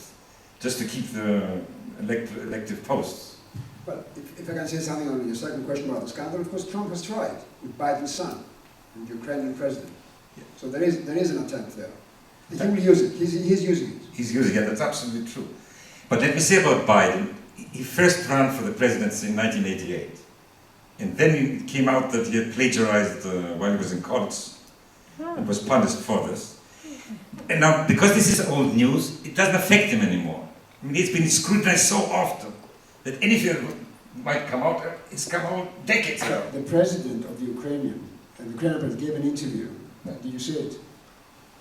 Speaker 2: just to keep the elective posts.
Speaker 1: Well, if I can say something on your second question about the scandal, of course, Trump has tried with Biden's son, and the Ukrainian president.
Speaker 2: Yeah.
Speaker 1: So there is an attempt there. And he will use it. He's using it.
Speaker 2: He's using it, that's absolutely true. But let me say about Biden, he first ran for the presidency in 1988. And then it came out that he had plagiarized while he was in college and was punished for this. And now, because this is old news, it doesn't affect him anymore. I mean, it's been scrutinized so often that anything that might come out, it's come out decades ago.
Speaker 1: The president of the Ukrainian president gave an interview.
Speaker 2: No.
Speaker 1: Did you see it?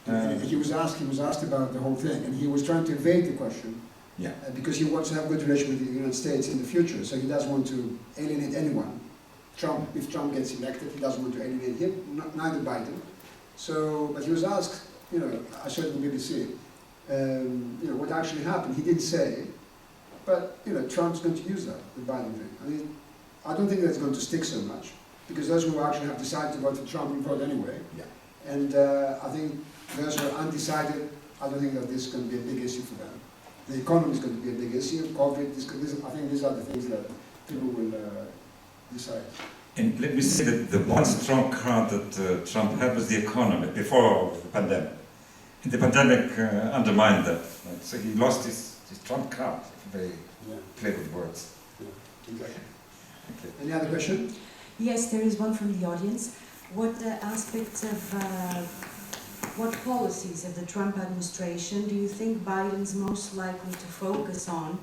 Speaker 1: And he was asked about the whole thing, and he was trying to evade the question.
Speaker 2: Yeah.
Speaker 1: Because he wants to have a good relation with the United States in the future, so he doesn't want to alienate anyone. If Trump gets elected, he doesn't want to alienate him, neither Biden. So, but he was asked, I saw it on BBC, what actually happened. He didn't say, but Trump's going to use that, the Biden thing. I mean, I don't think that's going to stick so much, because those who actually have decided to vote for Trump will vote anyway.
Speaker 2: Yeah.
Speaker 1: And I think those who are undecided, I don't think that this is going to be a big issue for them. The economy is going to be a big issue. COVID, I think these are the things that people will decide.
Speaker 2: And let me say that the one strong card that Trump had was the economy before the pandemic. And the pandemic undermined that. Right? So he lost his Trump card, if they play with words.
Speaker 1: Yeah, exactly.
Speaker 2: Okay.
Speaker 1: Any other question?
Speaker 5: Yes, there is one from the audience. What aspects of, what policies of the Trump administration do you think Biden's most likely to focus on,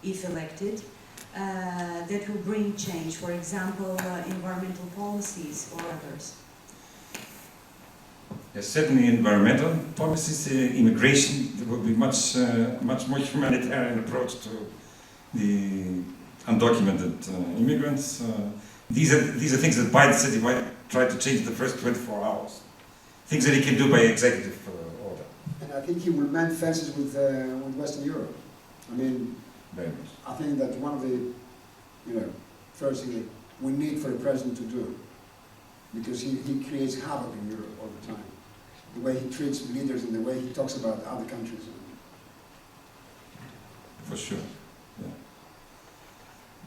Speaker 5: if elected, that will bring change? For example, environmental policies or others?
Speaker 2: Yes, certainly environmental policies, immigration. There will be much more humanitarian approach to the undocumented immigrants. These are things that Biden said he might try to change in the first 24 hours. Things that he can do by executive order.
Speaker 1: And I think he will mend fences with Western Europe. I mean,
Speaker 2: Very much.
Speaker 1: I think that one of the first things that we need for the president to do, because he creates havoc in Europe all the time. The way he treats leaders and the way he talks about other countries.
Speaker 2: For sure. Yeah.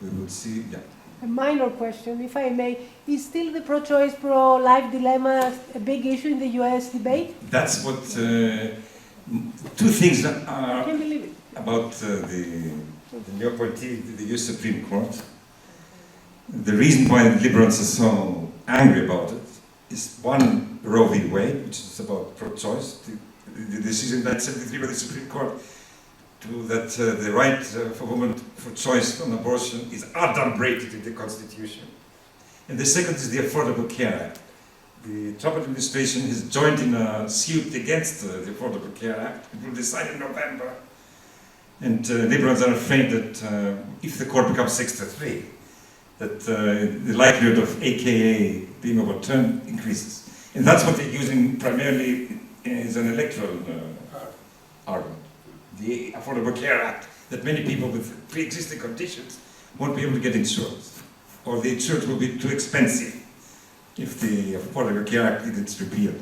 Speaker 2: We will see. Yeah.
Speaker 7: A minor question, if I may. Is still the pro-choice, pro-life dilemma a big issue in the US debate?
Speaker 2: That's what two things
Speaker 7: I
Speaker 2: are
Speaker 7: can't believe it.
Speaker 2: about the new appointee, the US Supreme Court. The reason why the liberals are so angry about it is one, Roe v. Wade, which is about pro-choice, the decision in 1973 by the Supreme Court that the right for women for choice on abortion is adumbrated in the Constitution. And the second is the Affordable Care Act. The Trump administration has joined in a suit against the Affordable Care Act. It will decide in November. And liberals are afraid that if the court becomes 6-3, that the likelihood of AKA being overturned increases. And that's what they're using primarily as an electoral argument. The Affordable Care Act, that many people with pre-existing conditions won't be able to get insurance, or the insurance will be too expensive if the Affordable Care Act is repealed.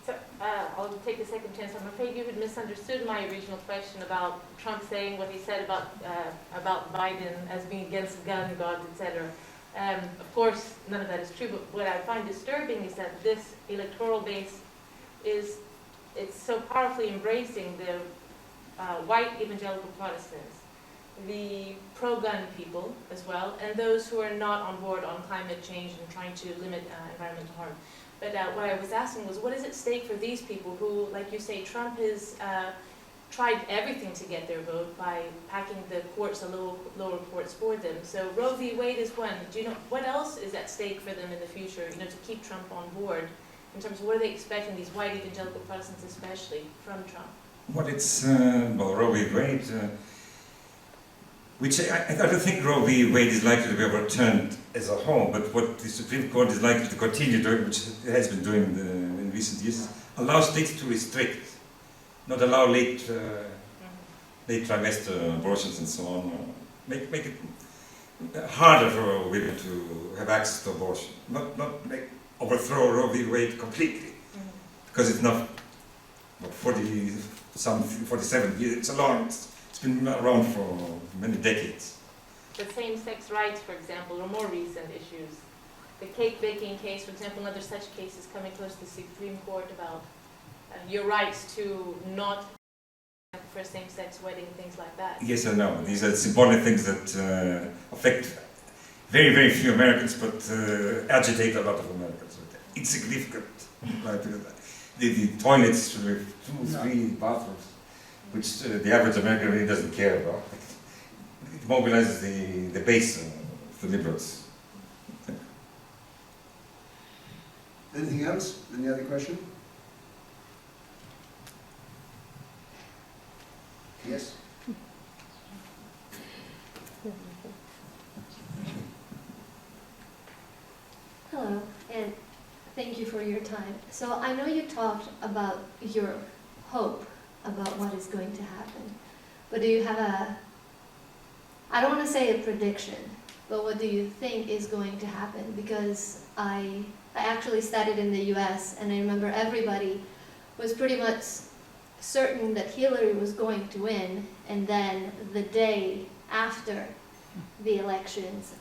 Speaker 4: So, I'll take a second chance. I'm afraid you had misunderstood my original question about Trump saying what he said about Biden as being against gun gods, etc. Of course, none of that is true, but what I find disturbing is that this electoral base is it's so powerfully embracing the white evangelical Protestants, the pro-gun people as well, and those who are not on board on climate change and trying to limit environmental harm. But what I was asking was, what is at stake for these people who, like you say, Trump has tried everything to get their vote by packing the courts, the lower courts for them. So Roe v. Wade is one. Do you know what else is at stake for them in the future? You know, to keep Trump on board in terms of what are they expecting, these white evangelical Protestants especially, from Trump?
Speaker 2: Well, it's well, Roe v. Wade, which I don't think Roe v. Wade is likely to be overturned as a whole, but what the Supreme Court is likely to continue doing, which it has been doing in recent years, allow states to restrict, not allow late trimester abortions and so on, make it harder for women to have access to abortion, not overthrow Roe v. Wade completely, because it's not, what, 47 years, it's been around for many decades.
Speaker 4: But same-sex rights, for example, are more recent issues. The cake baking case, for example, and other such cases coming close to the Supreme Court about your rights to not for same-sex wedding, things like that.
Speaker 2: Yes and no. These are symbolic things that affect very, very few Americans, but agitate a lot of Americans. Insignificant. The toilets with 2, 3 bathrooms, which the average American really doesn't care about. It mobilizes the base of the liberals.
Speaker 1: Anything else? Any other question? Yes?
Speaker 8: Hello, and thank you for your time. So I know you talked about your hope about what is going to happen, but do you have I don't want to say a prediction, but what do you think is going to happen? Because I actually studied in the US, and I remember everybody was pretty much certain that Hillary was going to win, and then the day after the elections,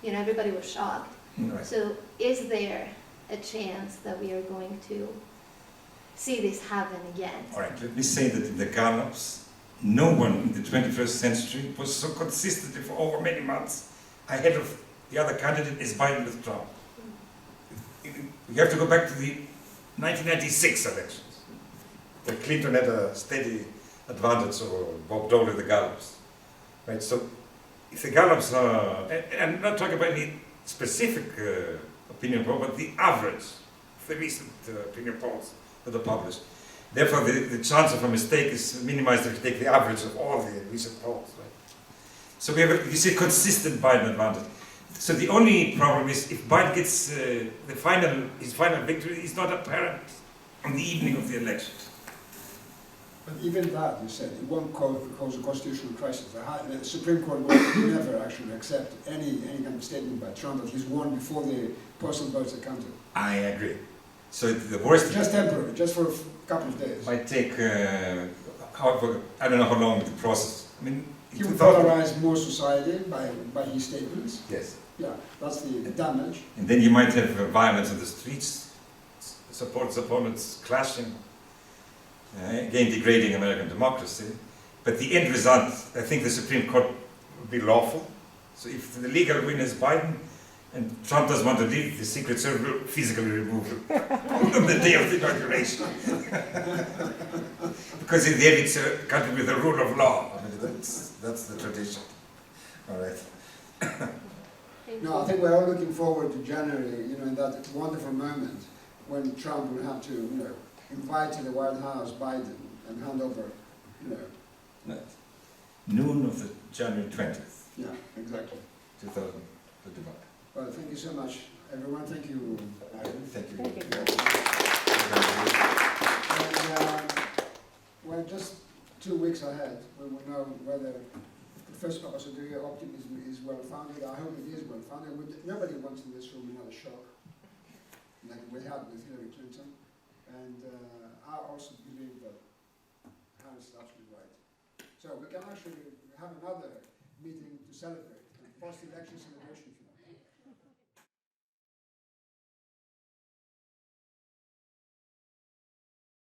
Speaker 8: everybody was shocked.
Speaker 2: Right.
Speaker 8: So is there a chance that we are going to see this happen again?
Speaker 2: All right, let me say that in the gallops, no one in the 21st century was so consistently for over many months ahead of the other candidate as Biden with Trump. You have to go back to the 1996 elections. That Clinton had a steady advantage over Bob Dole in the gallops. Right, so if the gallops are, and I'm not talking about any specific opinion poll, but the average of the recent opinion polls that are published. Therefore, the chance of a mistake is minimized if you take the average of all the recent polls. Right? So we have, you see, consistent Biden advantage. So the only problem is if Biden gets his final victory is not apparent on the evening of the election.
Speaker 1: But even that, you said, it won't cause a constitutional crisis. The Supreme Court will never actually accept any kind of statement by Trump that he's won before the postal votes are counted.
Speaker 2: I agree. So the worst...
Speaker 1: Just temporary, just for a couple of days.
Speaker 2: Might take, however, I don't know how long the process... I mean,
Speaker 1: He will polarize more society by his statements.
Speaker 2: Yes.
Speaker 1: Yeah, that's the damage.
Speaker 2: And then you might have violence on the streets, supporters, opponents clashing, again degrading American democracy. But the end result, I think the Supreme Court would be lawful. So if the legal winner is Biden, and Trump doesn't want to leave, the Secret Service will physically remove him on the day of the inauguration. Because in the end it's a country with the rule of law. I mean, that's the tradition. All right.
Speaker 1: No, I think we're all looking forward to January, in that wonderful moment when Trump will have to, invite to the White House Biden and hand over,
Speaker 2: Right. Noon of the January 20th,
Speaker 1: Yeah, exactly.
Speaker 2: 2021.
Speaker 1: Well, thank you so much, everyone. Thank you, Ivan.
Speaker 2: Thank you.
Speaker 7: Thank you.
Speaker 1: And, well, just 2 weeks ahead, we will know whether Professor Papasotiriou optimism is well-founded. I hope it is well-founded. Nobody wants in this room another shock, like we had with Hillary Clinton. And I also believe that Harris is absolutely right. So we can actually have another meeting to celebrate, a post-election celebration.